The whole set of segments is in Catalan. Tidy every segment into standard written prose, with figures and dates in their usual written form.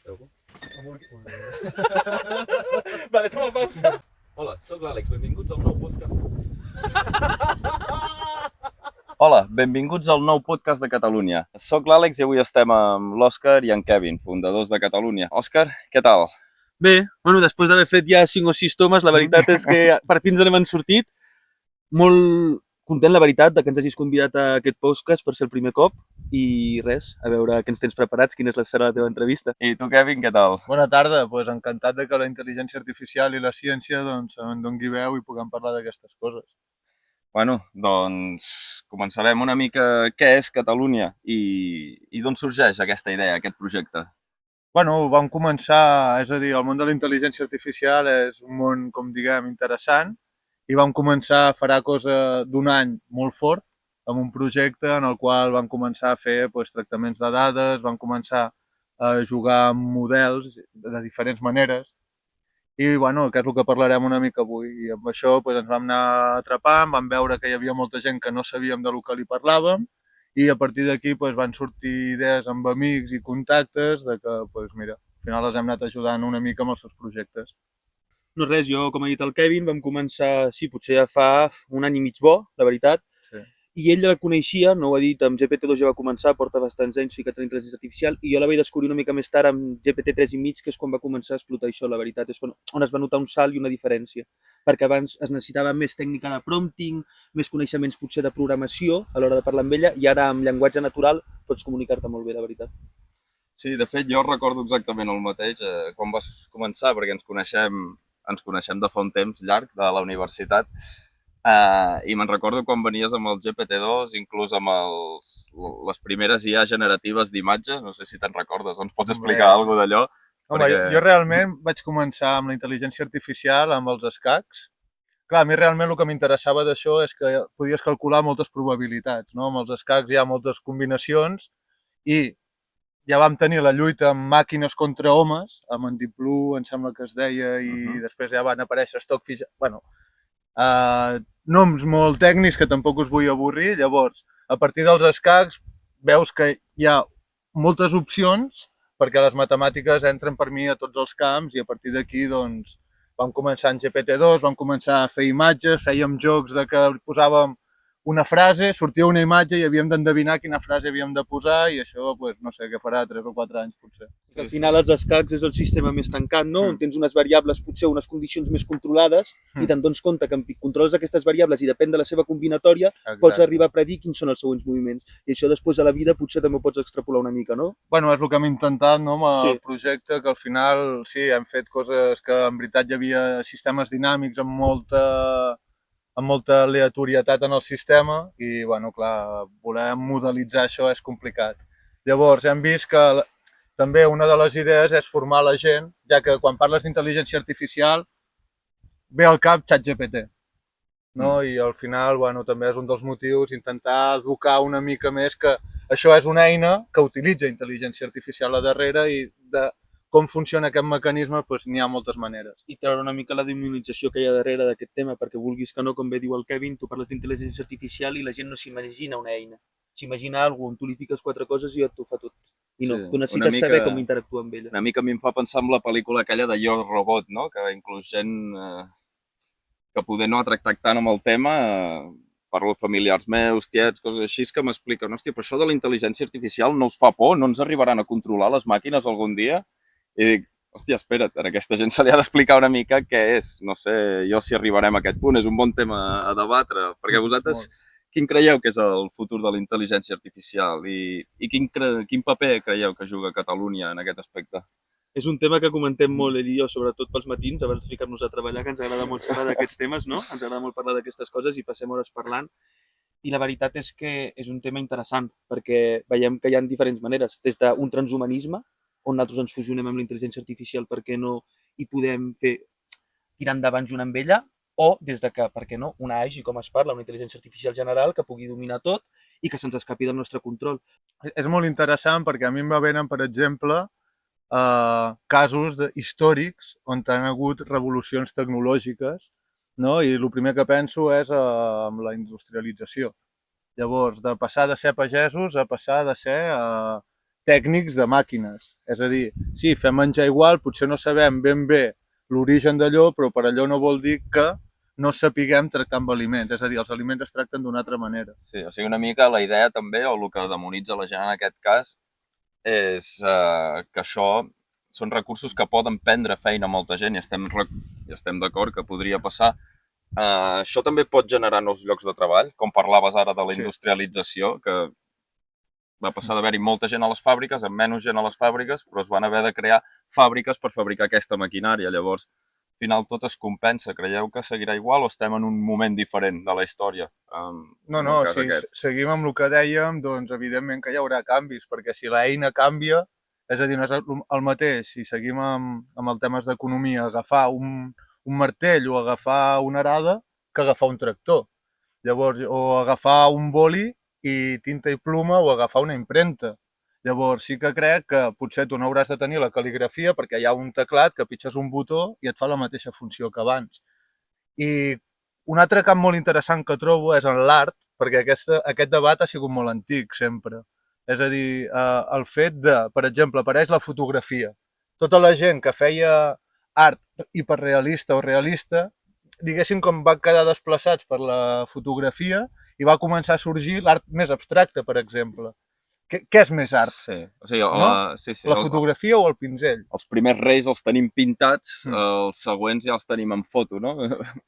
Veu-ho? Vale, toma pausa. Hola, sóc l'Àlex, benvinguts al nou podcast. Hola, benvinguts al nou podcast de Catalunya. Soc l'Àlex i avui estem amb l'Òscar i en Kevin, fundadors de Catalunya. Òscar, què tal? Bé, bueno, després d'haver fet ja 5 o 6 tomes, la veritat és que per fi ens n'hem sortit. Molt content, la veritat, que ens hagis convidat a aquest podcast per ser el primer cop. I res, a veure què ens tens preparats, quina serà la teva entrevista. I tu, Kevin, què tal? Bona tarda, doncs encantat de que la intel·ligència artificial i la ciència doncs, em doni veu i puguem parlar d'aquestes coses. Bueno, doncs començarem una mica què és Catalunya i d'on sorgeix aquesta idea, aquest projecte. Bueno, vam començar, és a dir, el món de la intel·ligència artificial és un món, com diguem, interessant i vam començar farà cosa d'un any molt fort amb un projecte en el qual vam començar a fer tractaments de dades, vam començar a jugar amb models de diferents maneres i, bueno, que és el que parlarem una mica avui. I amb això ens vam anar atrapant, vam veure que hi havia molta gent que no sabíem de lo que li parlàvem i a partir d'aquí van sortir idees amb amics i contactes de que, mira, al final els hem anat ajudant una mica amb els seus projectes. No res, jo, com ha dit el Kevin, vam començar, sí, potser ja fa un any i mig bo, la veritat. Sí. I ell ja la coneixia, no ho ha dit, amb GPT-2 ja va començar, porta bastants anys ficats en intel·ligència artificial, i jo la vaig descobrir una mica més tard amb GPT-3 i mig, que és quan va començar a explotar això, la veritat, és on es va notar un salt i una diferència, perquè abans es necessitava més tècnica de prompting, més coneixements potser de programació a l'hora de parlar amb ella, i ara amb llenguatge natural pots comunicar-te molt bé, la veritat. Sí, de fet, jo recordo exactament el mateix quan vas començar, perquè ens coneixem de fa un temps llarg de la universitat. I me'n recordo quan venies amb el GPT-2, inclús amb les primeres IA generatives d'imatge, no sé si te'n recordes, ens pots explicar alguna cosa d'allò? Home, jo realment vaig començar amb la intel·ligència artificial, amb els escacs. Clar, a mi realment el que m'interessava d'això és que podies calcular moltes probabilitats, no? Amb els escacs hi ha moltes combinacions i ja vam tenir la lluita amb màquines contra homes, amb en Deep Blue, em sembla que es deia, i després ja van aparèixer Stockfish, bueno, noms molt tècnics que tampoc us vull avorrir. Llavors, a partir dels escacs veus que hi ha moltes opcions perquè les matemàtiques entren per mi a tots els camps i a partir d'aquí doncs, vam començar en GPT-2, vam començar a fer imatges, fèiem jocs de que posàvem una frase, sortia una imatge i havíem d'endevinar quina frase havíem de posar i això, no sé, què farà 3 o 4 anys potser. Que al final els escacs és el sistema més tancat, no? On tens unes variables, potser unes condicions més controlades i te'n dones compte que controles aquestes variables i depèn de la seva combinatòria, pots arribar a predir quins són els següents moviments. I això després a la vida potser també ho pots extrapolar una mica, no? Bueno, és el que hem intentat, no, amb el projecte, que al final sí, hem fet coses que en veritat hi havia sistemes dinàmics amb molta aleatorietat en el sistema i, bueno, clar, voler modelitzar això és complicat. Llavors, hem vist que també una de les idees és formar la gent, ja que quan parles d'intel·ligència artificial ve al cap ChatGPT, no? I al final, bueno, també és un dels motius intentar educar una mica més que això és una eina que utilitza intel·ligència artificial a darrere i de com funciona aquest mecanisme, n'hi ha moltes maneres. I treure una mica la demonització que hi ha darrere d'aquest tema, perquè vulguis que no, com bé diu el Kevin, tu parles d'intel·ligència artificial i la gent no s'imagina una eina. S'imagina alguna cosa on tu li fiques 4 coses i ja t'ho fa tot. I no, tu necessites saber com interactuar amb ella. Una mica a mi em fa pensar en la pel·lícula aquella de Yo Robot, no? Que inclús gent que poder no ha tractat tant amb el tema, parlo de familiars meus, tiets, coses així, que m'expliquen, hòstia, però això de la intel·ligència artificial no us fa por? No ens arribaran a controlar les màquines algun dia? I dic, hòstia, espera't, a aquesta gent se li ha d'explicar una mica què és. No sé jo si arribarem a aquest punt, és un bon tema a debatre, perquè vosaltres quin creieu que és el futur de la intel·ligència artificial i quin paper creieu que juga Catalunya en aquest aspecte? És un tema que comentem molt ell i jo, sobretot pels matins, abans de ficar-nos a treballar, que ens agrada molt xerrar d'aquests temes, no? Ens agrada molt parlar d'aquestes coses i passem hores parlant. I la veritat és que és un tema interessant, perquè veiem que hi ha diferents maneres, des d'un transhumanisme, on nosaltres ens fusionem amb la intel·ligència artificial perquè no hi podem fer tirar endavant junt amb ella, o des de que, per què no, una AGI, com es parla, una intel·ligència artificial general que pugui dominar tot i que se'ns escapi del nostre control. És molt interessant perquè a mi em va venen, per exemple, casos històrics on han hagut revolucions tecnològiques, no? I el primer que penso és amb la industrialització. Llavors, de passar de ser pagesos a passar de ser tècnics de màquines. És a dir, sí, fem menjar igual, potser no sabem ben bé l'origen d'allò, però per allò no vol dir que no sapiguem tractar amb aliments. És a dir, els aliments es tracten d'una altra manera. Sí, o sigui, una mica la idea també, o el que demonitza la gent en aquest cas, és que això són recursos que poden prendre feina a molta gent i estem d'acord que podria passar. Això també pot generar nous llocs de treball, com parlaves ara de la Sí. industrialització, que va passar d'haver-hi molta gent a les fàbriques, amb menys gent a les fàbriques, però es van haver de crear fàbriques per fabricar aquesta maquinària. Llavors, al final tot es compensa. Creieu que seguirà igual o estem en un moment diferent de la història? No, si seguim amb el que dèiem, doncs evidentment que hi haurà canvis, perquè si l'eina canvia, és a dir, no és el mateix, si seguim amb el temes d'economia, agafar un martell o agafar una arada que agafar un tractor. Llavors, o agafar un boli i tinta i pluma o agafar una impremta. Llavors, sí que crec que potser tu no hauràs de tenir la cal·ligrafia perquè hi ha un teclat que pitges un botó i et fa la mateixa funció que abans. I un altre camp molt interessant que trobo és en l'art, perquè aquest debat ha sigut molt antic sempre. És a dir, el fet de, per exemple, apareix la fotografia. Tota la gent que feia art hiperrealista o realista, diguéssim com van quedar desplaçats per la fotografia i va començar a sorgir l'art més abstracte, per exemple. Què és més art? Sí, o sigui, la fotografia o el pinzell? Els primers reis els tenim pintats, els següents ja els tenim en foto, no?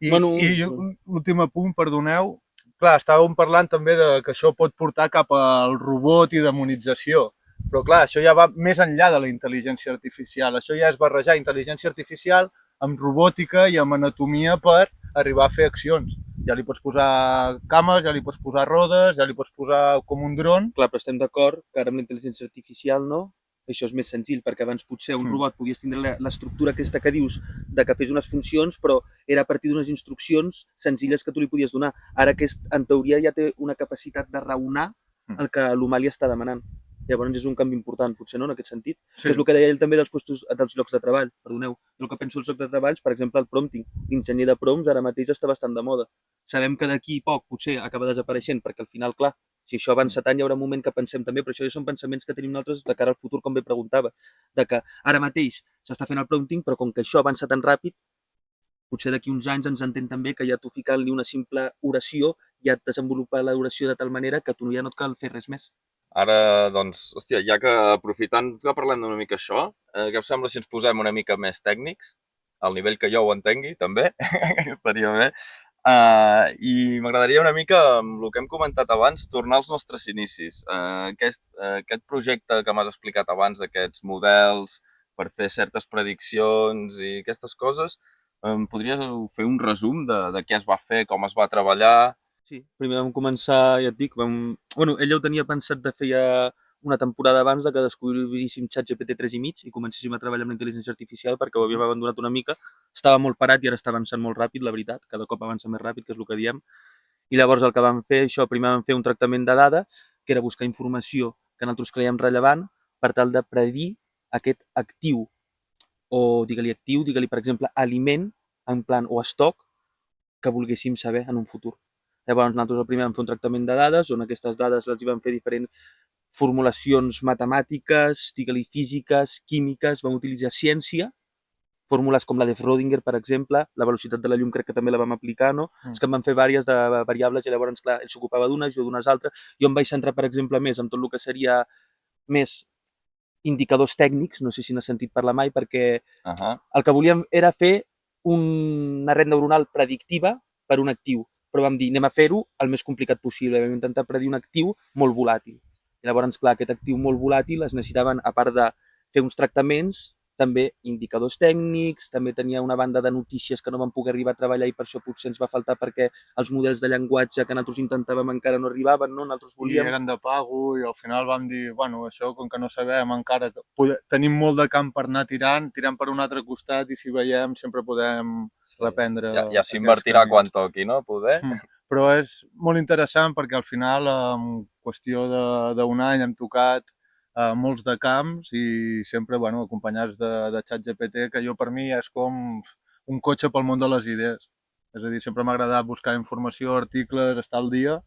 I l'últim apunt, perdoneu, clar, estàvem parlant també de que això pot portar cap al robot i demonització, però clar, això ja va més enllà de la intel·ligència artificial, això ja és barrejar intel·ligència artificial amb robòtica i amb anatomia per arribar a fer accions. Ja li pots posar cames, ja li pots posar rodes, ja li pots posar com un dron. Clar, però estem d'acord que ara amb la intel·ligència artificial, no? Això és més senzill, perquè abans potser un robot podies tindre l'estructura aquesta que dius de que fes unes funcions, però era a partir d'unes instruccions senzilles que tu li podies donar. Ara aquest, en teoria, ja té una capacitat de raonar el que l'humà li està demanant. Llavors és un canvi important, potser, no?, en aquest sentit. Sí. Que és el que deia ell també dels llocs de treball, perdoneu. El que penso dels llocs de treball, per exemple, el prompting. L'enginyer de prompts ara mateix està bastant de moda. Sabem que d'aquí poc potser acaba desapareixent, perquè al final, clar, si això avança tant, hi haurà un moment que pensem també, però això ja són pensaments que tenim nosaltres de cara al futur, com bé preguntava, de que ara mateix s'està fent el prompting, però com que això avança tan ràpid, potser d'aquí uns anys ens entén també que ja tu ficant-li una simple oració ja et desenvolupa l'oració de tal manera que tu ja no et cal fer res més. Ara, doncs, hòstia, ja que aprofitant que parlem una mica això, què us sembla si ens posem una mica més tècnics, al nivell que jo ho entengui, també, estaria bé. I m'agradaria una mica, amb el que hem comentat abans, tornar als nostres inicis. Aquest projecte que m'has explicat abans, d'aquests models per fer certes prediccions i aquestes coses, podries fer un resum de què es va fer, com es va treballar? Sí, primer vam començar, ja et dic, Bueno, ell ja ho tenia pensat de fer ja una temporada abans de que descobríssim ChatGPT 3,5 i comencéssim a treballar amb la intel·ligència artificial perquè ho havíem abandonat una mica. Estava molt parat i ara està avançant molt ràpid, la veritat. Cada cop avança més ràpid, que és el que diem. I llavors el que vam fer, primer vam fer un tractament de dades, que era buscar informació que nosaltres creiem rellevant per tal de predir aquest actiu, o digue-li actiu, digue-li, per exemple, aliment, en plan, o estoc, que volguéssim saber en un futur. Llavors, nosaltres primer vam fer un tractament de dades, on aquestes dades les hi vam fer diferents formulacions matemàtiques, digue-li físiques, químiques, vam utilitzar ciència, fórmules com la de Schrödinger, per exemple, la velocitat de la llum crec que també la vam aplicar, no? És que en vam fer diverses de variables i llavors, clar, ell s'ocupava d'unes, jo d'unes altres. Jo em vaig centrar, per exemple, més en tot el que seria més indicadors tècnics, no sé si n'has sentit parlar mai, perquè el que volíem era fer una red neuronal predictiva per un actiu, però vam dir, anem a fer-ho el més complicat possible, vam intentar predir un actiu molt volàtil. I llavors, clar, aquest actiu molt volàtil es necessitaven, a part de fer uns tractaments, també indicadors tècnics, també tenia una banda de notícies que no vam poder arribar a treballar i per això potser ens va faltar perquè els models de llenguatge que nosaltres intentàvem encara no arribaven, no? Nosaltres volíem... I eren de pago i al final vam dir, bueno, això com que no sabem encara, tenim molt de camp per anar tirant per un altre costat i si veiem sempre podem reprendre... Ja s'invertirà quan toqui, no? Poder. Però és molt interessant perquè al final, en qüestió d'un any, hem tocat molts de camps i sempre acompanyats de ChatGPT, que jo per mi és com un cotxe pel món de les idees. És a dir, sempre m'ha agradat buscar informació, articles, estar al dia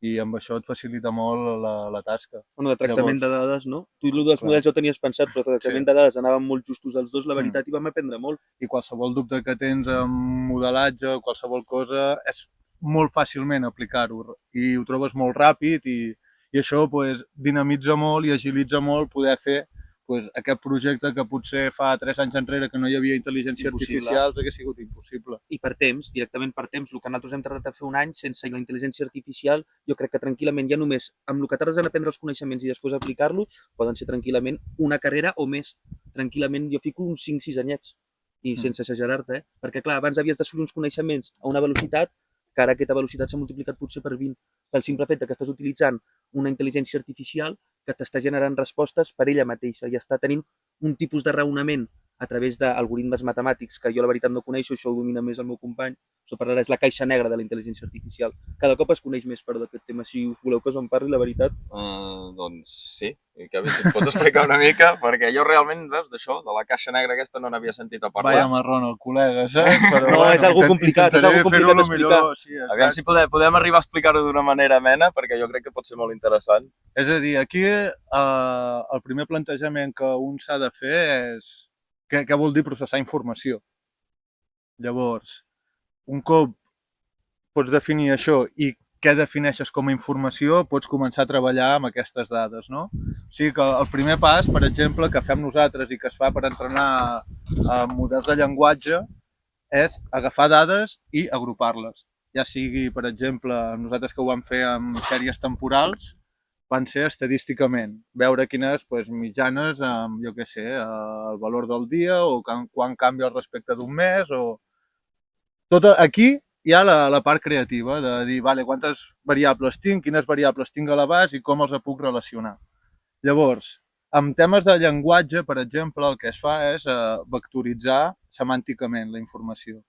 i amb això et facilita molt la tasca. Bueno, de tractament de dades, no? Tu el dels Clar. models ja ho tenies pensat, però de tractament de dades anàvem molt justos els dos, la veritat, i vam aprendre molt. I qualsevol dubte que tens amb modelatge o qualsevol cosa és molt fàcilment aplicar-ho i ho trobes molt ràpid i això pues, dinamitza molt i agilitza molt poder fer pues, aquest projecte que potser fa 3 anys enrere que no hi havia intel·ligència artificial hauria sigut impossible. I per temps, directament per temps, el que nosaltres hem tardat a fer un any sense la intel·ligència artificial, jo crec que tranquil·lament ja només amb el que tardes en aprendre els coneixements i després aplicar-lo, poden ser tranquil·lament una carrera o més. Tranquil·lament jo fico uns 5-6 anyets, i sense exagerar-te, perquè clar, abans havies d'assolir uns coneixements a una velocitat que ara aquesta velocitat s'ha multiplicat potser per 20, pel simple fet que estàs utilitzant una intel·ligència artificial que t'està generant respostes per ella mateixa i està tenint un tipus de raonament a través d'algoritmes matemàtics que jo la veritat no coneixo, això ho domina més el meu company, això parlarà, és la caixa negra de la intel·ligència artificial. Cada cop es coneix més però d'aquest tema, si us voleu que us en parli, la veritat. Doncs sí, i que bé, si ens pots explicar una mica, perquè jo realment, veus, d'això, de la caixa negra aquesta no n'havia sentit a parlar. Vaya marrón el col·legues, Però, no, és algo complicat, és algo complicat d'explicar. Sí, aviam si podem arribar a explicar-ho d'una manera amena, perquè jo crec que pot ser molt interessant. És a dir, aquí el primer plantejament que un s'ha de fer és què vol dir processar informació. Llavors, un cop pots definir això i què defineixes com a informació, pots començar a treballar amb aquestes dades, no? O sigui que el primer pas, per exemple, que fem nosaltres i que es fa per entrenar models de llenguatge és agafar dades i agrupar-les. Ja sigui, per exemple, nosaltres que ho vam fer amb sèries temporals, van ser estadísticament, veure quines mitjanes, jo què sé, el valor del dia o quan canvia respecte d'un mes o... Aquí hi ha la part creativa de dir, vale, quantes variables tinc, quines variables tinc a l'abast i com els puc relacionar. Llavors, amb temes de llenguatge, per exemple, el que es fa és vectoritzar semànticament la informació.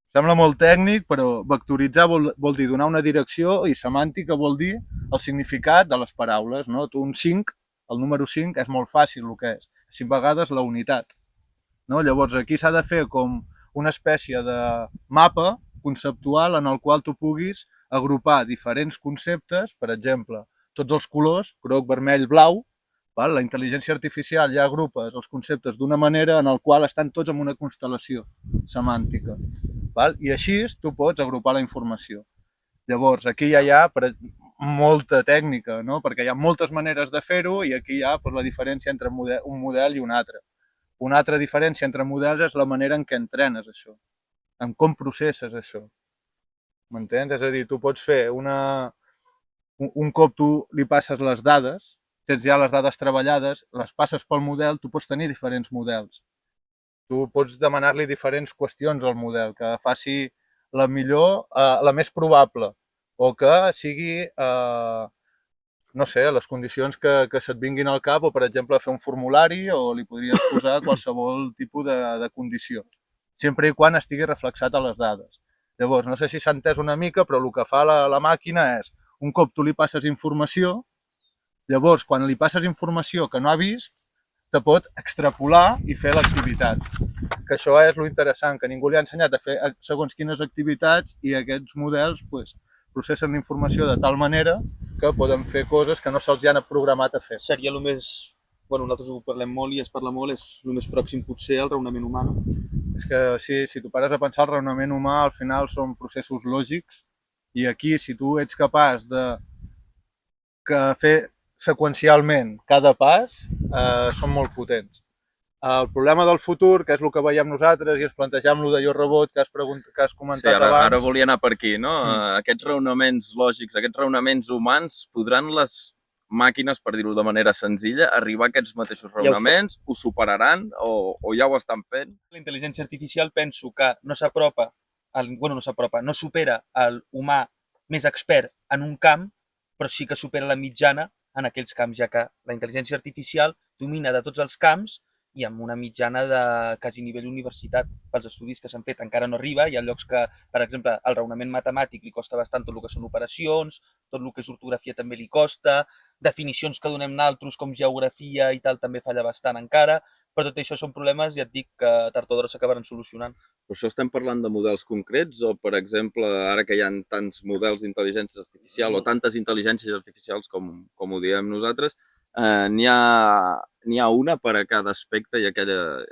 Sembla molt tècnic, però vectoritzar vol dir donar una direcció i semàntica vol dir el significat de les paraules. No? Un 5, el número 5 és molt fàcil el que és. 5 vegades la unitat. No? Llavors aquí s'ha de fer com una espècie de mapa conceptual en el qual tu puguis agrupar diferents conceptes, per exemple, tots els colors, groc, vermell, blau, val? La intel·ligència artificial ja agrupa els conceptes d'una manera en el qual estan tots en una constel·lació semàntica. Val? I així tu pots agrupar la informació. Llavors, aquí ja hi ha molta tècnica, no? Perquè hi ha moltes maneres de fer-ho i aquí hi ha la diferència entre un model i un altre. Una altra diferència entre models és la manera en què entrenes això, en com processes això. M'entens? És a dir, tu pots fer un cop tu li passes les dades, tens ja les dades treballades, les passes pel model, tu pots tenir diferents models. Tu pots demanar-li diferents qüestions al model, que faci la millor, la més probable, o que sigui, no sé, les condicions que se't vinguin al cap, o per exemple fer un formulari, o li podries posar qualsevol tipus de condició, sempre i quan estigui reflexat a les dades. Llavors, no sé si s'ha entès una mica, però el que fa la màquina és, un cop tu li passes informació, llavors, quan li passes informació que no ha vist, te pot extrapolar i fer l'activitat. Que això és lo interessant, que ningú li ha ensenyat a fer segons quines activitats i aquests models processen la informació de tal manera que poden fer coses que no se'ls han programat a fer. Seria el més... Bueno, nosaltres ho parlem molt i es parla molt, és el més pròxim potser al raonament humà, no? És que si tu pares a pensar, el raonament humà al final són processos lògics i aquí, si tu ets capaç de fer seqüencialment cada pas, són molt potents. El problema del futur, que és el que veiem nosaltres i ens plantegem el de Jo Robot que has comentat abans... Ara volia anar per aquí, no? Aquests raonaments lògics, aquests raonaments humans, podran les màquines, per dir-ho de manera senzilla, arribar a aquests mateixos raonaments, ho superaran o ja ho estan fent? La intel·ligència artificial penso que no s'apropa, no supera el humà més expert en un camp, però sí que supera la mitjana en aquells camps, ja que la intel·ligència artificial domina de tots els camps i amb una mitjana de quasi nivell universitat pels estudis que s'han fet. Encara no arriba, hi ha llocs que, per exemple, el raonament matemàtic li costa bastant tot el que són operacions, tot el que és ortografia també li costa, definicions que donem naltros com geografia i tal també falla bastant encara, però tot això són problemes, ja et dic, que tard o d'hora s'acabaran solucionant. Per això estem parlant de models concrets o, per exemple, ara que hi ha tants models d'intel·ligència artificial o tantes intel·ligències artificials com ho diem nosaltres, n'hi ha una per a cada aspecte i aquella...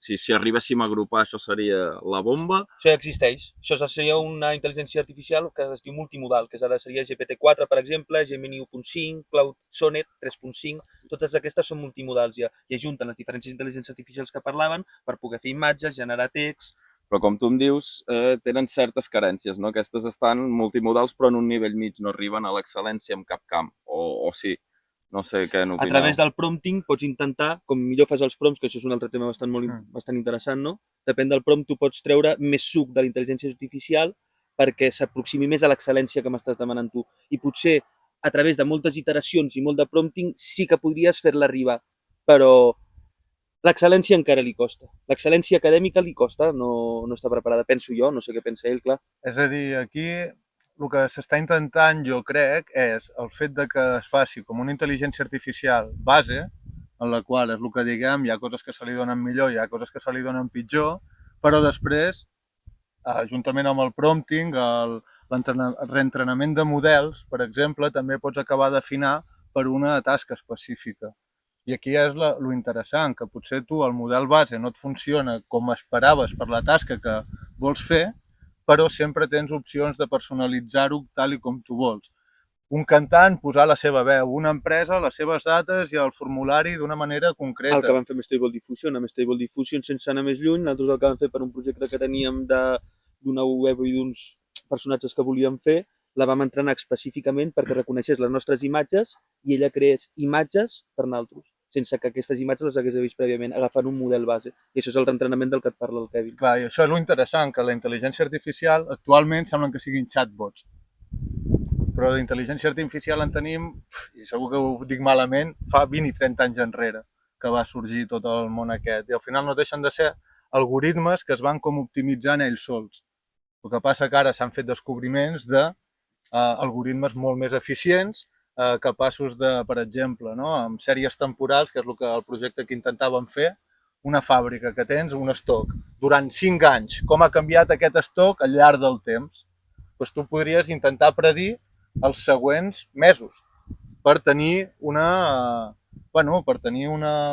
Si arribéssim a agrupar, això seria la bomba. Això ja existeix. Això seria una intel·ligència artificial que es diu multimodal, que ara seria GPT-4, per exemple, Gemini 1.5, Cloud Sonnet 3.5, totes aquestes són multimodals ja, i ajunten les diferents intel·ligències artificials que parlaven per poder fer imatges, generar text... Però com tu em dius, tenen certes carències, no? Aquestes estan multimodals però en un nivell mig, no arriben a l'excel·lència en cap camp, o sí. No sé què n'opineu. A través del prompting pots intentar, com millor fas els prompts, que això és un altre tema bastant interessant, no? Depèn del prompt, tu pots treure més suc de la intel·ligència artificial perquè s'aproximi més a l'excel·lència que m'estàs demanant tu. I potser, a través de moltes iteracions i molt de prompting, sí que podries fer-la arribar, però l'excel·lència encara li costa. L'excel·lència acadèmica li costa, no està preparada, penso jo, no sé què pensa ell, clar. És a dir, aquí el que s'està intentant, jo crec, és el fet de que es faci com una intel·ligència artificial base, en la qual és el que diguem, hi ha coses que se li donen millor, hi ha coses que se li donen pitjor, però després, juntament amb el prompting, el reentrenament de models, per exemple, també pots acabar d'afinar per una tasca específica. I aquí és lo interessant, que potser tu el model base no et funciona com esperaves per la tasca que vols fer, però sempre tens opcions de personalitzar-ho tal i com tu vols. Un cantant, posar la seva veu, una empresa, les seves dates i el formulari d'una manera concreta. El que vam fer amb Stable Diffusion. Amb Stable Diffusion, sense anar més lluny, nosaltres el que vam fer per un projecte que teníem d'una web i d'uns personatges que volíem fer, la vam entrenar específicament perquè reconeixés les nostres imatges i ella creés imatges per nosaltres, sense que aquestes imatges les hagués vist prèviament, agafant un model base. I això és el reentrenament del que et parla el Kevin. Clar, i això és l'interessant, que la intel·ligència artificial actualment semblen que siguin chatbots. Però la intel·ligència artificial en tenim, i segur que ho dic malament, fa 20 i 30 anys enrere que va sorgir tot el món aquest. I al final no deixen de ser algoritmes que es van com optimitzant ells sols. El que passa que ara s'han fet descobriments d'algoritmes molt més eficients, capaços de, per exemple, amb sèries temporals, que és el projecte que intentàvem fer, una fàbrica que tens un estoc durant 5 anys, com ha canviat aquest estoc al llarg del temps. Doncs tu podries intentar predir els següents mesos per tenir una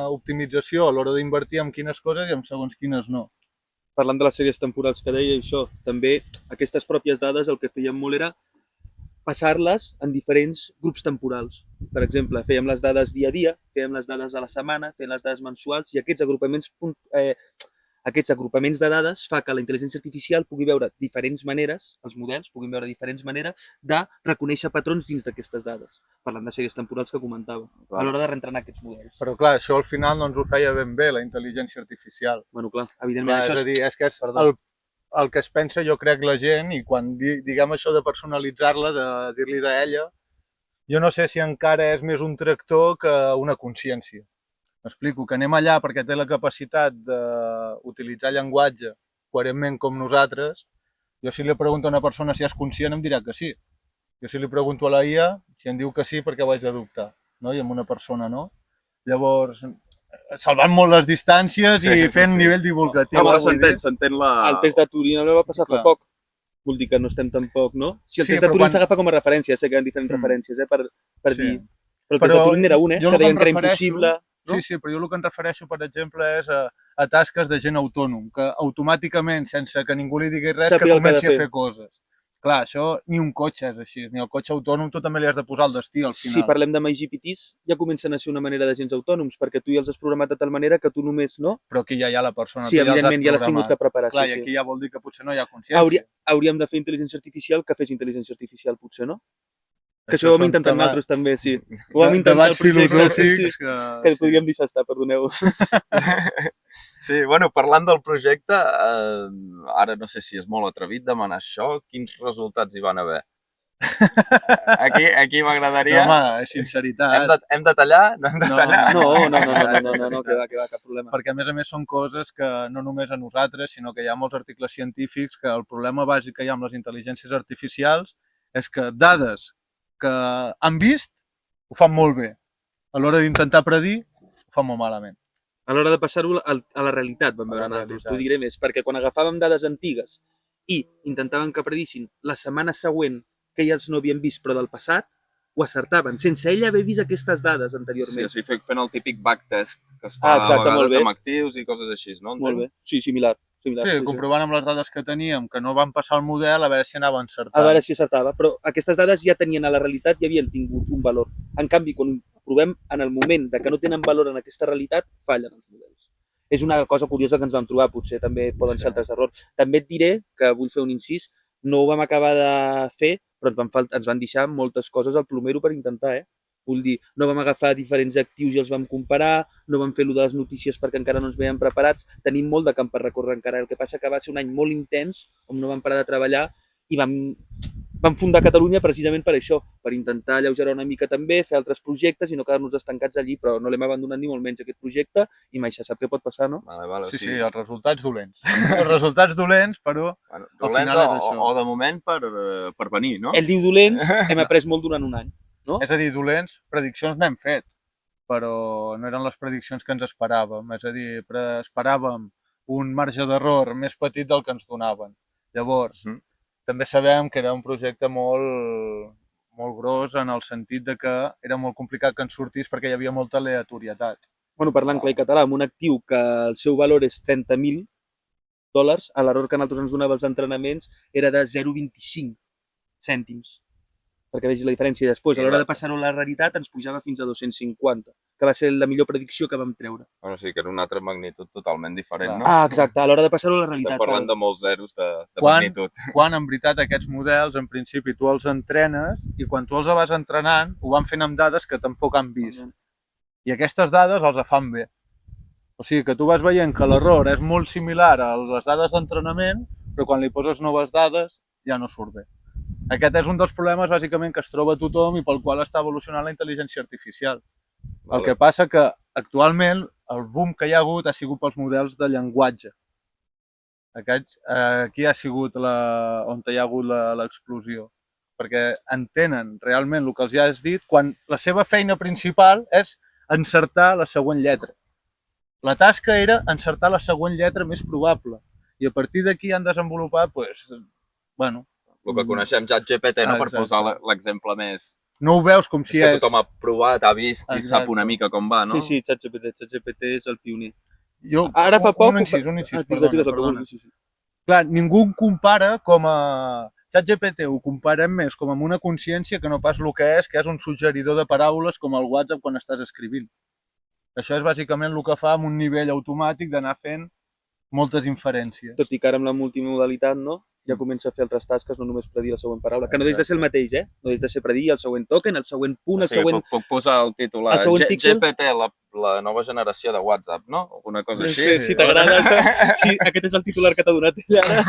optimització a l'hora d'invertir en quines coses i en segons quines no. Parlant de les sèries temporals que deia, això, també aquestes pròpies dades el que fèiem molt era passar-les en diferents grups temporals. Per exemple, fèiem les dades dia a dia, fèiem les dades a la setmana, fèiem les dades mensuals i aquests agrupaments de dades fa que la intel·ligència artificial pugui veure diferents maneres, els models puguin veure diferents maneres de reconèixer patrons dins d'aquestes dades, parlant de sèries temporals que comentava, a l'hora de reentrenar aquests models. Però clar, això al final no ens ho feia ben bé la intel·ligència artificial. Bueno, clar, evidentment clar, això és a dir, és que és el que es pensa, jo crec, la gent, i quan diguem això de personalitzar-la, de dir-li d'ella, jo no sé si encara és més un tractor que una consciència. M'explico, que anem allà perquè té la capacitat d'utilitzar llenguatge coherentment com nosaltres. Jo si li pregunto a una persona si és conscient em dirà que sí. Jo si li pregunto a la IA, si em diu que sí, perquè ho haig de dubtar, no? I amb una persona no. Llavors, salvant molt les distàncies i fent nivell divulgatiu. Però s'entén la... El test de Turing el va passar fa poc. Vull dir que no estem tampoc, no? Si el test de Turing s'agafa com a referència, sé que hi ha diferents referències, per dir... Però el test de Turing n'era un, que deien que era impossible... Sí, però jo el que em refereixo, per exemple, és a tasques de gent autònom, que automàticament, sense que ningú li digui res, que comenci a fer coses. Clar, això ni un cotxe és així, ni el cotxe autònom tu també li has de posar el destí al final. Si parlem de MyGPTs, ja comencen a ser una manera d'agents autònoms, perquè tu ja els has programat de tal manera que tu només, no? Però aquí ja hi ha la persona, sí, evidentment, ja l'has tingut que preparar. Clar, i aquí ja vol dir que potser no hi ha consciència. Hauríem de fer intel·ligència artificial que fes intel·ligència artificial, potser, no? Que això ho hem intentat nosaltres també, sí. Ho vam intentar al projecte, sí, que podríem deixar estar, perdoneu. Sí, bueno, parlant del projecte, ara no sé si és molt atrevit demanar això, quins resultats hi van haver? Aquí No, m'agradaria... home, és sinceritat. Hem de tallar? No hem de No, tallar? No, que va, cap problema. Perquè a més són coses que no només a nosaltres, sinó que hi ha molts articles científics que el problema bàsic que hi ha amb les intel·ligències artificials és que dades que han vist ho fan molt bé. A l'hora d'intentar predir, ho fan molt malament. A l'hora de passar-ho a la realitat, vam veure A la nosaltres, realitat. t'ho diré més, perquè quan agafàvem dades antigues i intentaven que predissin la setmana següent que ja els no havien vist, però del passat, ho acertaven, sense ell haver vist aquestes dades Sí, anteriorment. o sigui, fent el típic backtest que es fa exacte, a molt vegades bé. amb actius i coses així, no? Molt bé. Sí, similar. Sí, comprovant amb les dades que teníem que no van passar el model, a veure si anava encertant. A veure si acertava, però aquestes dades ja tenien a la realitat i havien tingut un valor. En canvi, quan ho provem en el moment de que no tenen valor en aquesta realitat, fallen els models. És una cosa curiosa que ens vam trobar, potser també poden ser altres errors. També et diré que vull fer un incís, no ho vam acabar de fer, però ens van deixar moltes coses al plomero per intentar, Vull dir, no vam agafar diferents actius i els vam comparar, no vam fer allò de les notícies perquè encara no ens veiem preparats, tenim molt de camp per recórrer encara. El que passa que va ser un any molt intens, on no vam parar de treballar i vam fundar Catalunya precisament per això, per intentar alleugerar una mica també, fer altres projectes i no quedar-nos estancats allí, però no l'hem abandonat ni molt menys aquest projecte i mai se sap què pot passar, no? Vale, Sí, els resultats dolents. Els resultats dolents, però Bueno, al dolents final és això. o de moment per venir, no? Ell diu dolents, hem après molt durant un any, no? És a dir, dolents, prediccions n'hem fet, però no eren les prediccions que ens esperàvem. És a dir, esperàvem un marge d'error més petit del que ens donaven. Llavors, també sabem que era un projecte molt gros en el sentit de que era molt complicat que ens sortís perquè hi havia molta aleatorietat. Bueno, parlant clar i català, amb un actiu que el seu valor és $30.000, l'error que a nosaltres ens donava els entrenaments era de 0,25 cèntims, perquè vegis la diferència. I després, a l'hora de passar-ho a la realitat, ens pujava fins a 250, que va ser la millor predicció que vam treure. Bueno, sí, que era una altra magnitud totalment diferent, no? Ah, exacte, a l'hora de passar-ho a la realitat. Estem parlant de molts zeros de Quan- magnitud. Quan en veritat aquests models, en principi, tu els entrenes i quan tu els vas entrenant, ho van fent amb dades que tampoc han vist. I aquestes dades els fan bé. O sigui que tu vas veient que l'error és molt similar a les dades d'entrenament, però quan li poses noves dades ja no surt bé. Aquest és un dels problemes bàsicament que es troba tothom i pel qual està evolucionant la intel·ligència artificial. El que passa que actualment el boom que hi ha hagut ha sigut pels models de llenguatge. Aquí ha sigut on hi ha hagut l'explosió, perquè entenen realment el que els has dit quan la seva feina principal és encertar la següent lletra. La tasca era encertar la següent lletra més probable i a partir d'aquí han desenvolupat, bueno... El que coneixem ChatGPT, no? Per Exacte. posar l'exemple més... No ho veus com si és que tothom ha provat, ha vist i sap Exacte. una mica com va, no? Sí, ChatGPT és el pioner. Jo, Ara fa poc... Un incís, Digues, perdona. sí. Clar, ningú ho compara com a... ChatGPT ho comparem més com amb una consciència que no pas el que és un suggeridor de paraules com el WhatsApp quan estàs escrivint. Això és bàsicament el que fa amb un nivell automàtic d'anar fent moltes inferències. Tot i que ara amb la multimodalitat, no? Ja comença a fer altres tasques, no només predir la següent paraula, que no deixa de ser el mateix, No deixa de ser predir el següent token, el següent punt, el següent... Puc posar el titular. El següent píxel? GPT, la nova generació de WhatsApp, no? Alguna cosa així. Si t'agrada això, si aquest és el titular que t'ha donat ell ara,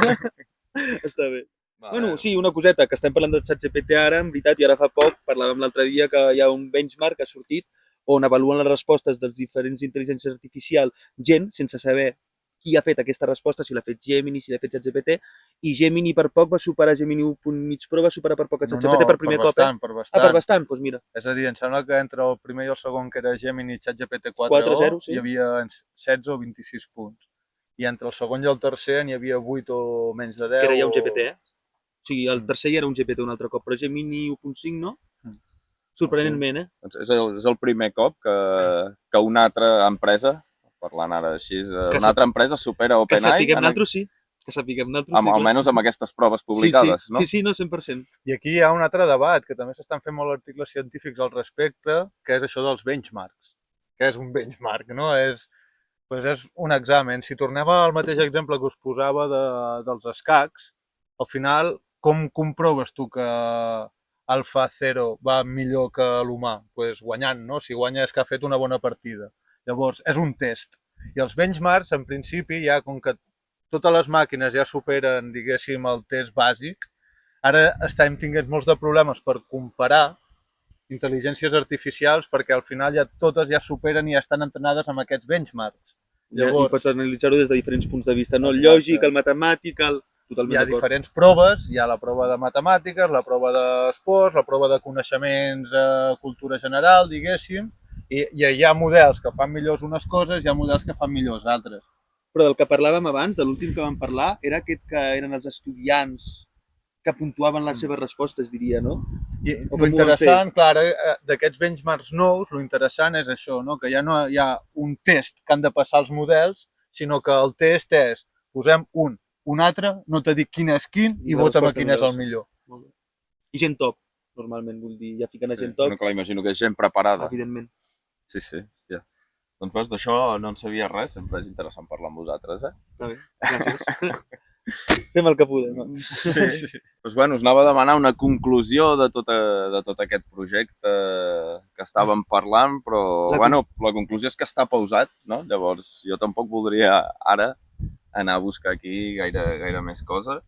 està bé. Bueno, sí, una coseta, que estem parlant de ChatGPT ara, en veritat, i ara fa poc, parlàvem l'altre dia que hi ha un benchmark que ha sortit on avaluen les respostes dels diferents intel·ligències artificials, gent, sense saber qui ha fet aquesta resposta, si l'ha fet Gemini, si l'ha fet ChatGPT, i Gemini per poc va superar Gemini 1.5 Pro, va superar per poc a ChatGPT per primer cop. Per bastant. Per bastant, doncs mira. És a dir, em sembla que entre el primer i el segon, que era Gemini i ChatGPT 4.0, sí. hi havia 16 o 26 punts. I entre el segon i el tercer n'hi havia 8 o menys de 10. Que era ja un GPT, O sigui, el tercer ja era un GPT un altre cop, però Gemini 1.5 no? Sorprenentment, És el primer cop que una altra empresa, parlant ara així, una altra empresa supera Que OpenAI. sapiguem nosaltres, sí. Que sapiguem nosaltres, sí. Almenys amb aquestes proves publicades, no? Sí, no, 100%. I aquí hi ha un altre debat, que també s'estan fent molts articles científics al respecte, que és això dels benchmarks. Què és un benchmark, no? És un examen. Si tornem al mateix exemple que us posava dels escacs, al final, com comproves tu que AlphaZero va millor que l'humà? Doncs guanyant, no? Si guanya és que ha fet una bona partida. Llavors, és un test. I els benchmarks, en principi, ja com que totes les màquines ja superen, diguéssim, el test bàsic, Ara estem tenint molts de problemes per comparar intel·ligències artificials perquè al final totes ja superen i ja estan entrenades amb aquests benchmarks. I pots analitzar-ho des de diferents punts de vista, no? El Exacte. lògic, el matemàtic, totalment Hi ha d'acord. diferents proves, hi ha la prova de matemàtiques, la prova d'esports, la prova de coneixements, cultura general, diguéssim, i hi ha models que fan millors unes coses, hi ha models que fan millors altres. Però del que parlàvem abans, de l'últim que vam parlar, era aquest que eren els estudiants que puntuaven les seves respostes, diria, no? I l'interessant, clar, d'aquests benchmarks nous, l'interessant és això, no? Que ja no hi ha un test que han de passar els models, sinó que el test és, posem un altre, no t'ha dit quin és quin i vota'm quin és el millor. I gent top, normalment, vull dir, ja fiquen a gent top. Clar, imagino que és gent preparada. Evidentment. Sí, hòstia. Doncs veus, d'això no en sabia res, sempre és interessant parlar amb vosaltres, Està bé, gràcies. Fem el que podem. Sí. Doncs bueno, us anava a demanar una conclusió de tot aquest projecte que estàvem parlant, però la conclusió és que està pausat, no? Llavors, jo tampoc voldria ara anar a buscar aquí gaire més cosa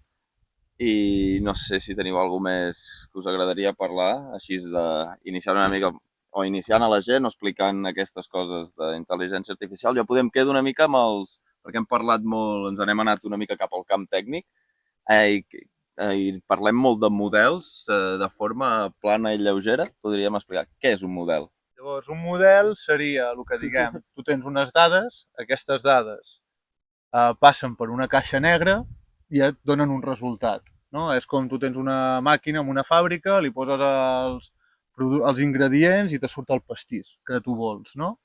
i no sé si teniu alguna més que us agradaria parlar, així d'iniciar una mica o iniciant a la gent o explicant aquestes coses d'intel·ligència artificial. Ja podem quedar una mica amb els... perquè hem parlat molt, ens n'hem anat una mica cap al camp tècnic i parlem molt de models de forma plana i lleugera. Podríem explicar què és un model? Llavors, un model seria el que diguem, tu tens unes dades, aquestes dades passen per una caixa negra i et donen un resultat. No? És com tu tens una màquina en una fàbrica, li poses els ingredients i te surt el pastís que tu vols. No?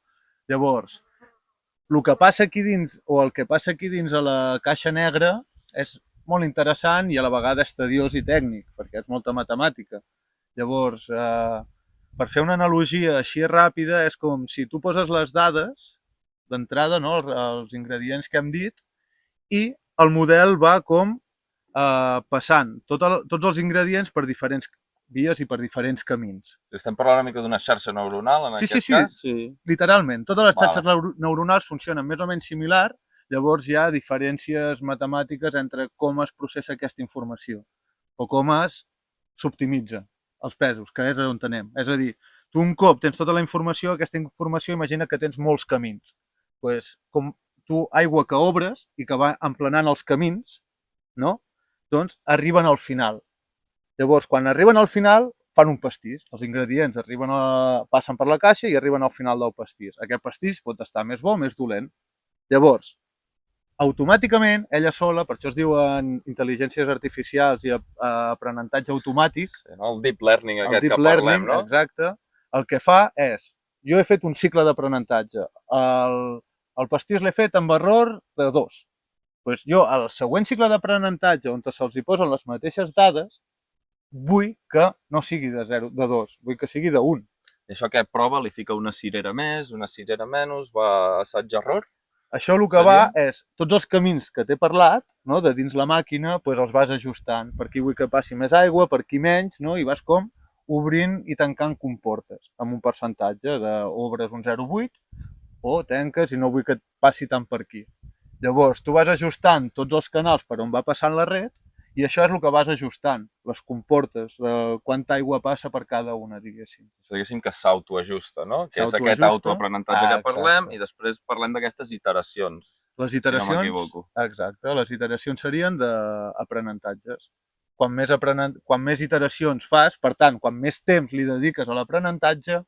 Llavors, el que passa aquí dins, o el que passa aquí dins a la caixa negra és molt interessant i a la vegada és tediós i tècnic, perquè és molta matemàtica. Llavors, per fer una analogia així ràpida, és com si tu poses les dades d'entrada, no? Els ingredients que hem dit, i el model va com passant tots els ingredients per diferents vies i per diferents camins. Estem parlant una mica d'una xarxa neuronal, en aquest cas? Sí, literalment. Totes les xarxes neuronals funcionen més o menys similar, llavors hi ha diferències matemàtiques entre com es processa aquesta informació o com es s'optimitza els pesos, que és on anem. És a dir, tu un cop tens tota la informació, aquesta informació imagina que tens molts camins. Com tu aigua que obres i que va emplenant els camins, no? Doncs arriben al final. Llavors, quan arriben al final, fan un pastís. Els ingredients passen per la caixa i arriben al final del pastís. Aquest pastís pot estar més bo o més dolent. Llavors, automàticament, ella sola, per això es diuen intel·ligències artificials i aprenentatge automàtic. El deep learning aquest que parlem, no? Exacte. El que fa és, jo he fet un cicle d'aprenentatge. El pastís l'he fet amb error de 2. Doncs jo, al següent cicle d'aprenentatge, on se'ls hi posen les mateixes dades, vull que no sigui de 2, vull que sigui de 1. I això què prova? Li fica una cirera més, una cirera menys, va assaig-error? Això el que va és, tots els camins que t'he parlat, no, de dins la màquina, doncs els vas ajustant. Per aquí vull que passi més aigua, per aquí menys, no? I vas com obrint i tancant comportes amb un percentatge d'obres un 0,8 o tanques i no vull que et passi tant per aquí. Llavors, tu vas ajustant tots els canals per on va passant la red i això és el que vas ajustant, les comportes, quanta aigua passa per cada una, diguéssim. Diguéssim que s'autoajusta, no? Que és aquest autoaprenentatge que parlem i després parlem d'aquestes iteracions, les iteracions, si no m'equivoco. Exacte, les iteracions serien d'aprenentatges. Quan més iteracions fas, per tant, quan més temps li dediques a l'aprenentatge,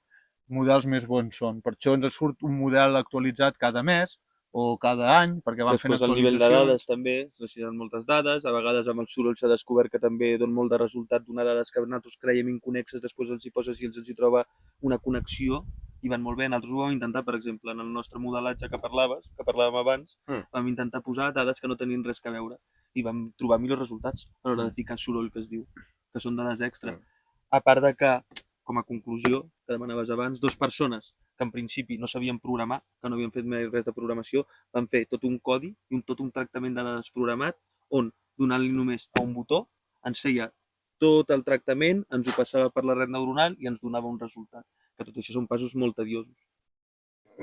models més bons són. Per això ens surt un model actualitzat cada mes, o cada any, perquè van fent actualitzacions. Després el nivell de dades també, es necessiten moltes dades, a vegades amb el soroll s'ha descobert que també dona molt de resultat donar dades que nosaltres creiem inconnexes, després els hi poses i els hi troba una connexió i van molt bé. Nosaltres ho vam intentar, per exemple, en el nostre modelatge que parlàvem abans, vam intentar posar dades que no tenien res a veure i vam trobar millors resultats a l'hora de ficar soroll, que es diu, que són dades extra. A part de que, com a conclusió, que demanaves abans, 2 persones que en principi no sabien programar, que no havien fet mai res de programació, van fer tot un codi i tot un tractament de dades programat on, donant-li només a un botó, ens feia tot el tractament, ens ho passava per la red neuronal i ens donava un resultat. Que tot això són passos molt tediosos.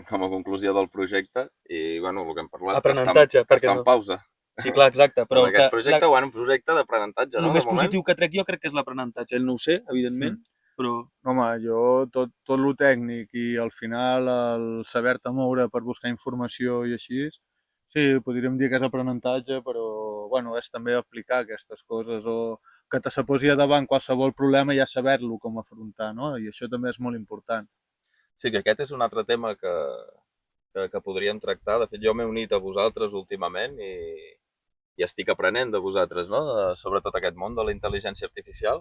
Com a conclusió del projecte, i bueno, el que hem parlat, aprenentatge, que està en pausa. Sí, clar, exacte. Però amb aquest projecte, bueno, un projecte d'aprenentatge, el no? més De moment. positiu que trec jo crec que és l'aprenentatge. Ell no ho sé, evidentment, però Home, jo tot lo tècnic i al final el saber-te moure per buscar informació i així, sí, podríem dir que és aprenentatge, però bueno, és també aplicar aquestes coses o que te se posi a davant qualsevol problema i ja saber-lo com afrontar, no? I això també és molt important. Sí, que aquest és un altre tema que podríem tractar. De fet, jo m'he unit a vosaltres últimament i estic aprenent de vosaltres, no? Sobretot aquest món de la intel·ligència artificial.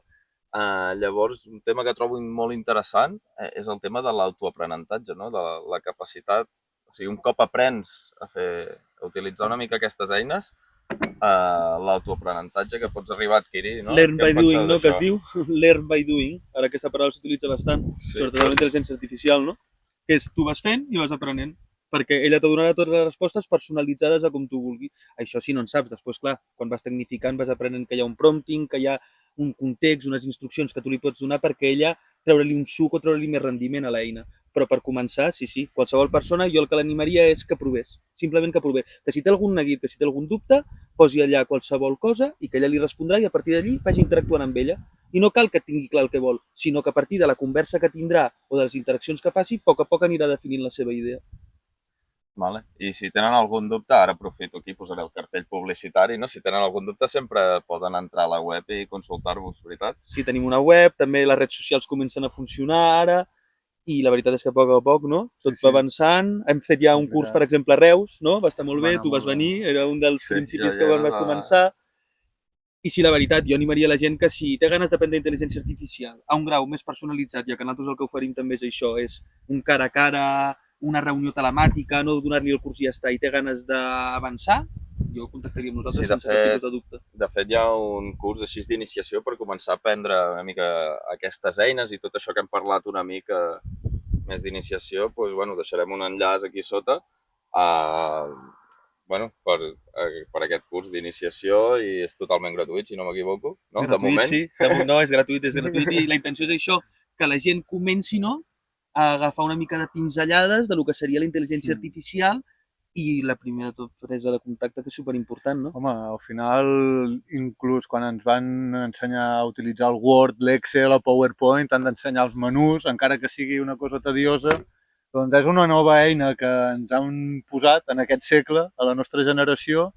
Llavors, un tema que trobo molt interessant és el tema de l'autoaprenentatge, no? De la capacitat, o sigui, un cop aprens a utilitzar una mica aquestes eines, l'autoaprenentatge que pots arribar a adquirir, no? learn Què by en penseu doing, no? Que es d'això? diu learn by doing. Ara aquesta paraula s'utilitza bastant, Sí, sobretot en la intel·ligència artificial, no? Que és tu vas fent i vas aprenent, perquè ella te donarà totes les respostes personalitzades a com tu vulguis. Això sí, no en saps. Després, clar, quan vas tecnificant vas aprenent que hi ha un prompting, que hi ha un context, unes instruccions que tu li pots donar perquè ella treure-li un suc o treure-li més rendiment a l'eina. Però per començar, sí, qualsevol persona, jo el que l'animaria és que provés, simplement que provés. Que si té algun neguit, que si té algun dubte, posi allà qualsevol cosa i que ella li respondrà i a partir d'allí vagi interactuant amb ella. I no cal que tingui clar el que vol, sinó que a partir de la conversa que tindrà o de les interaccions que faci, a poc anirà definint la seva idea. Vale. I si tenen algun dubte, ara aprofito aquí, posaré el cartell publicitari, no? Si tenen algun dubte sempre poden entrar a la web i consultar-vos, veritat? Sí, tenim una web, també les redes socials comencen a funcionar ara, i la veritat és que a poc, no? Tot Sí. va avançant. Hem fet ja un curs, per exemple, a Reus, no? Va estar molt bé, Va anar tu vas molt bé. venir, era un dels Sí, principis jo que ja vas era començar. I sí, la veritat, jo animaria la gent que si té ganes d'aprendre intel·ligència artificial a un grau més personalitzat, ja que nosaltres el que oferim també és això, és un cara a cara, una reunió telemàtica, no donar-li el curs i ja està, i té ganes d'avançar, jo contactaria amb nosaltres Sí, de sense cap tipus de dubte. De fet, hi ha un curs així d'iniciació per començar a aprendre una mica aquestes eines i tot això que hem parlat una mica més d'iniciació, doncs, bueno, deixarem un enllaç aquí sota bueno, per aquest curs d'iniciació i és totalment gratuït, si no m'equivoco, no? És De gratuït, moment. sí. No, és gratuït i la intenció és això, que la gent comenci, no?, a agafar una mica de pinzellades de lo que seria la intel·ligència artificial i la primera presa de contacte, que és superimportant, no? Home, al final, inclús quan ens van ensenyar a utilitzar el Word, l'Excel, el PowerPoint, han d'ensenyar els menús, encara que sigui una cosa tediosa, doncs és una nova eina que ens han posat en aquest segle, a la nostra generació,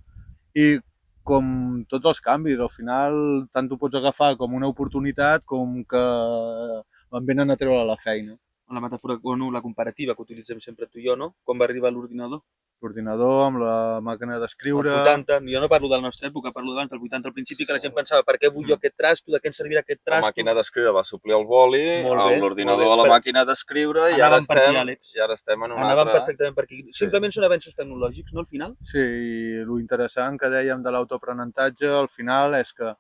i com tots els canvis, al final tant ho pots agafar com una oportunitat com que em venen a treure la feina. La metàfora, bueno, la comparativa que utilitzem sempre tu i jo, no? Quan va arribar l'ordinador. L'ordinador amb la màquina d'escriure... Als 80, jo no parlo de la nostra època, parlo d'abans del 80 al principi, que la gent pensava per què vull jo aquest trasto, de què ens servirà aquest La trasto. màquina d'escriure va suplir el boli, l'ordinador a la màquina d'escriure i ara estem en una Anàvem altra... perfectament per aquí. Simplement són avenços tecnològics, no, al final? Sí, i lo interessant que dèiem de l'autoaprenentatge al final és que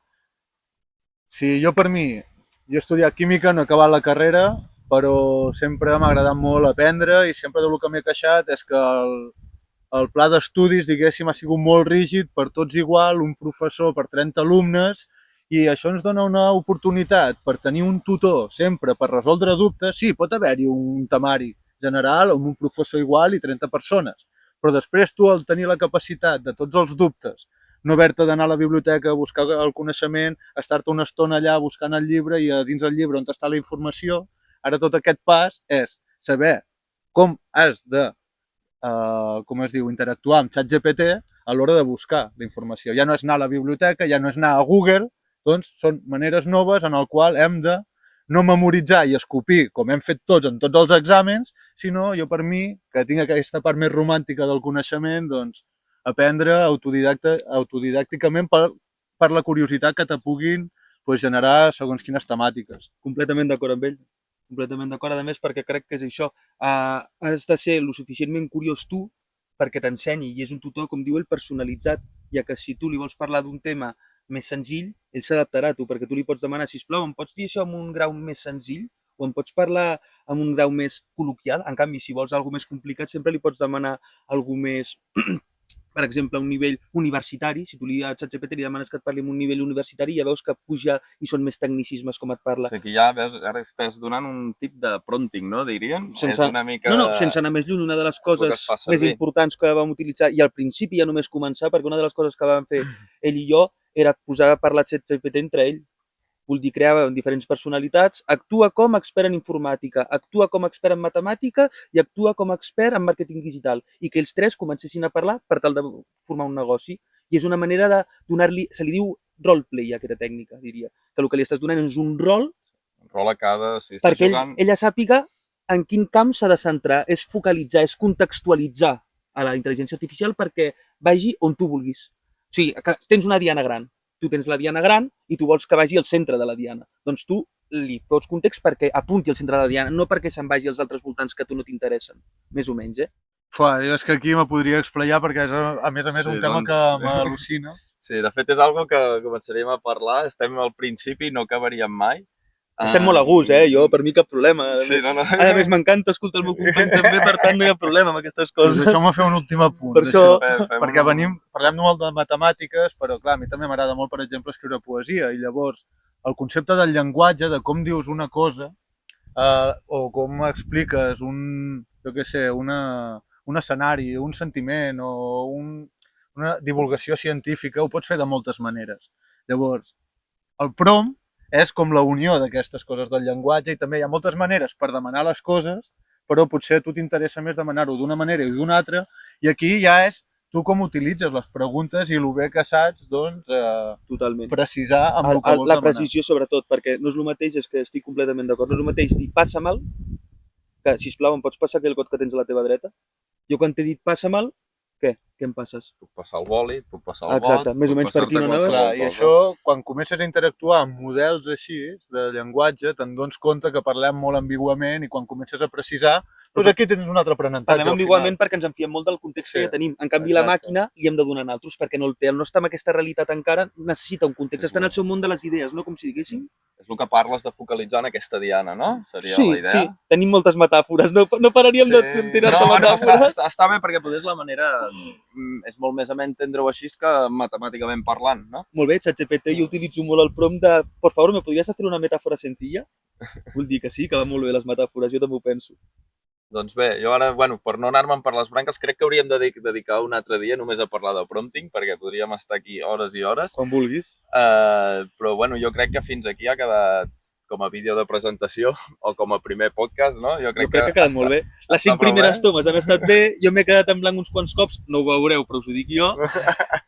si jo per mi, jo he estudiat química, no he acabat la carrera, però sempre m'ha agradat molt aprendre i sempre del que m'he queixat és que el pla d'estudis, diguéssim, ha sigut molt rígid, per tots igual, un professor per 30 alumnes, i això ens dona una oportunitat per tenir un tutor sempre per resoldre dubtes. Sí, pot haver-hi un temari general amb un professor igual i 30 persones, però després tu, al tenir la capacitat de tots els dubtes, no haver-te d'anar a la biblioteca a buscar el coneixement, estar-te una estona allà buscant el llibre i a dins el llibre on està la informació, ara tot aquest pas és saber com has de interactuar amb ChatGPT a l'hora de buscar la informació. Ja no és anar a la biblioteca, ja no és anar a Google, doncs són maneres noves en el qual hem de no memoritzar i escopir, com hem fet tots en tots els exàmens, sinó jo per mi, que tinc aquesta part més romàntica del coneixement, doncs aprendre autodidàcticament per la curiositat que te puguin generar segons quines temàtiques. Completament d'acord amb ell. Completament d'acord, a més, perquè crec que és això. Has de ser lo suficientment curiós tu perquè t'ensenyi, i és un tutor, com diu ell, personalitzat, ja que si tu li vols parlar d'un tema més senzill, ell s'adaptarà a tu, perquè tu li pots demanar, sisplau, em pots dir això amb un grau més senzill? O em pots parlar amb un grau més col·loquial? En canvi, si vols alguna més complicat, sempre li pots demanar alguna més per exemple, a un nivell universitari, si tu a ChatGPT li demanes que et parli en un nivell universitari, ja veus que puja i són més tecnicismes com et parla. O sigui, ja veus, ara estàs donant un tip de prompting, no, dirien? És una mica... No, sense anar més lluny, una de les coses més importants que vam utilitzar, i al principi ja només començar, perquè una de les coses que vam fer ell i jo era posar a parlar ChatGPT entre ell. Vull dir, crear diferents personalitats, actua com a expert en informàtica, actua com a expert en matemàtica i actua com a expert en màrqueting digital. I que els tres comencessin a parlar per tal de formar un negoci. I és una manera de donar-li, se li diu roleplay, aquesta tècnica, diria. Que el que li estàs donant és un rol a cada... Si perquè ella sàpiga en quin camp s'ha de centrar, és focalitzar, és contextualitzar a la intel·ligència artificial perquè vagi on tu vulguis. O sigui, que tens una diana gran, tu tens la diana gran i tu vols que vagi al centre de la diana. Doncs tu li fots context perquè apunti al centre de la diana, no perquè se'n vagi als altres voltants que a tu no t'interessen, més o menys, És que aquí me podria explayar perquè és, a més, un tema que m'al·lucina. Sí, de fet és algo que començaríem a parlar, estem al principi i no acabaríem mai. Estem molt a gust, jo, per mi cap problema. Sí, no. A més, m'encanta escoltar el meu company també, per tant no hi ha problema amb aquestes coses. Deixeu-me fer un últim apunt. Per això, perquè parlem molt de matemàtiques, però clar, a mi també m'agrada molt, per exemple, escriure poesia, i llavors el concepte del llenguatge, de com dius una cosa, o com expliques un escenari, un sentiment o una divulgació científica, ho pots fer de moltes maneres. Llavors, el prompt és com la unió d'aquestes coses del llenguatge i també hi ha moltes maneres per demanar les coses, però potser a tu t'interessa més demanar-ho d'una manera i d'una altra, i aquí ja és tu com utilitzes les preguntes i el bé que saps, doncs, totalment precisar amb el que vols demanar. La precisió, sobretot, perquè no és el mateix, és que estic completament d'acord, no és el mateix dir passa-me'l, que, sisplau, em pots passar aquell got que tens a la teva dreta? Jo quan t'he dit passa-me'l, què? Què em passes? Puc passar el boli, puc passar el Exacte, més o menys per aquí no anaves. I això, quan comences a interactuar amb models així de llenguatge, te'n dones compte que parlem molt ambiguament i quan comences a precisar, doncs aquí tens un altre aprenentatge. Parlem ambiguament perquè ens en fiem molt del context que ja tenim. En canvi, la màquina li hem de donar a altres perquè no el té. No està en aquesta realitat encara, necessita un context. Està en el seu món de les idees, no? Com si diguéssim. És el que parles de focalitzar en aquesta diana, no? Seria la idea. Sí, tenim moltes metàfores. No pararíem de tirar-te metàfores. Està bé perquè potser és la manera... És molt més amè entendre-ho així que matemàticament parlant, no? Molt bé, ChatGPT, jo utilitzo molt el prompt de por favor, ¿me podries hacer una metàfora sencilla? Vull dir que sí, que va molt bé les metàfores, jo també ho penso. Doncs bé, jo ara, per no anar-me'n per les branques, crec que hauríem de dedicar un altre dia només a parlar de prompting, perquè podríem estar aquí hores i hores. Quan vulguis. Però jo crec que fins aquí ha quedat com a vídeo de presentació o com a primer podcast, no? Jo crec que ha quedat molt bé. Les 5 primeres tomes han estat bé, jo m'he quedat en blanc uns quants cops, no ho veureu, però us ho dic jo.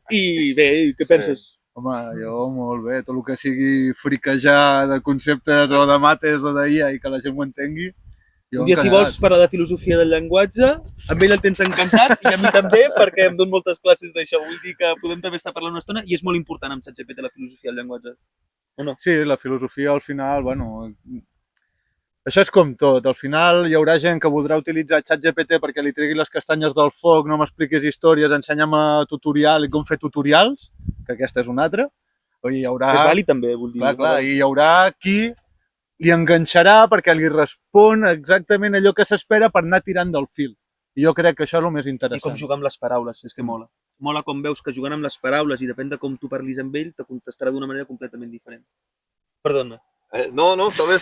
I bé, què penses? Home, jo molt bé, tot el que sigui friquejar de conceptes o de mates o d'IA i que la gent ho entengui. Un dia, si vols parlar de filosofia del llenguatge, amb ell el tens encantat i a mi també, perquè em dono moltes classes d'això. Vull dir que podem també estar parlant una estona i és molt important amb ChatGPT la filosofia del llenguatge. O no? Sí, la filosofia al final, això és com tot. Al final hi haurà gent que voldrà utilitzar ChatGPT perquè li tregui les castanyes del foc, no m'expliquis històries, ensenya'm tutorial i com fer tutorials, que aquesta és una altra. És vàlid també, vull dir. Clar, i hi haurà qui li enganxarà perquè li respon exactament allò que s'espera per anar tirant del fil. I jo crec que això és el més interessant. I com jugar amb les paraules, és que mola. Mola com veus que jugant amb les paraules i depèn de com tu parlis amb ell, te contestarà d'una manera completament diferent. Perdona. No, està bé.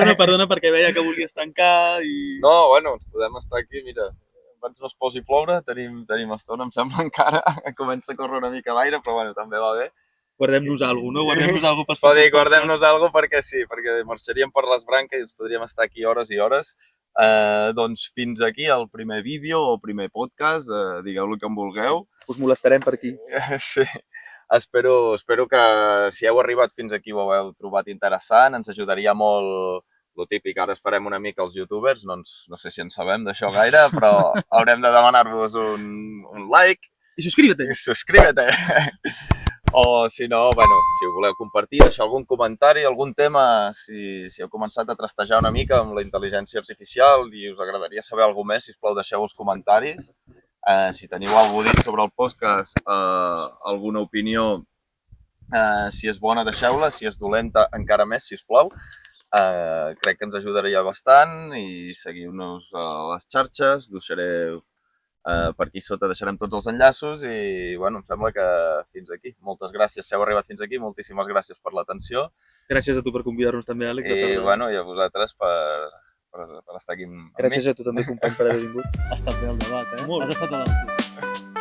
No, perdona, perquè veia que volies tancar i... No, podem estar aquí, mira, abans no es posi a ploure, tenim estona, em sembla encara, comença a córrer una mica d'aire, però també va bé. Guardem-nos alguna cosa, no? Guardem-nos alguna cosa. Pot dir, guardem-nos alguna cosa perquè sí, perquè marxaríem per les branques i ens podríem estar aquí hores i hores. Doncs fins aquí el primer vídeo o primer podcast, digueu el que en vulgueu. Us molestarem per aquí. Sí, espero que si heu arribat fins aquí ho heu trobat interessant, ens ajudaria molt, lo típic, ara esperem una mica els youtubers, no sé si en sabem d'això gaire, però haurem de demanar-vos un like. I subscríbete. O si no, si ho voleu compartir, deixar algun comentari, algun tema, si heu començat a trastejar una mica amb la intel·ligència artificial i us agradaria saber alguna més, sisplau, deixeu els comentaris. Si teniu alguna cosa dit sobre el podcast, alguna opinió, si és bona, deixeu-la, si és dolenta, encara més, sisplau. Crec que ens ajudaria bastant i seguiu-nos a les xarxes, deixaré Per aquí sota deixarem tots els enllaços i, bueno, em sembla que fins aquí. Moltes gràcies si heu arribat fins aquí, moltíssimes gràcies per l'atenció. Gràcies a tu per convidar-nos també, Àlex. I, bueno, i a vosaltres per estar aquí amb mi. Gràcies a tu també, company, per haver vingut. Ha estat bé el debat, eh? Molt. Has estat a l'altura.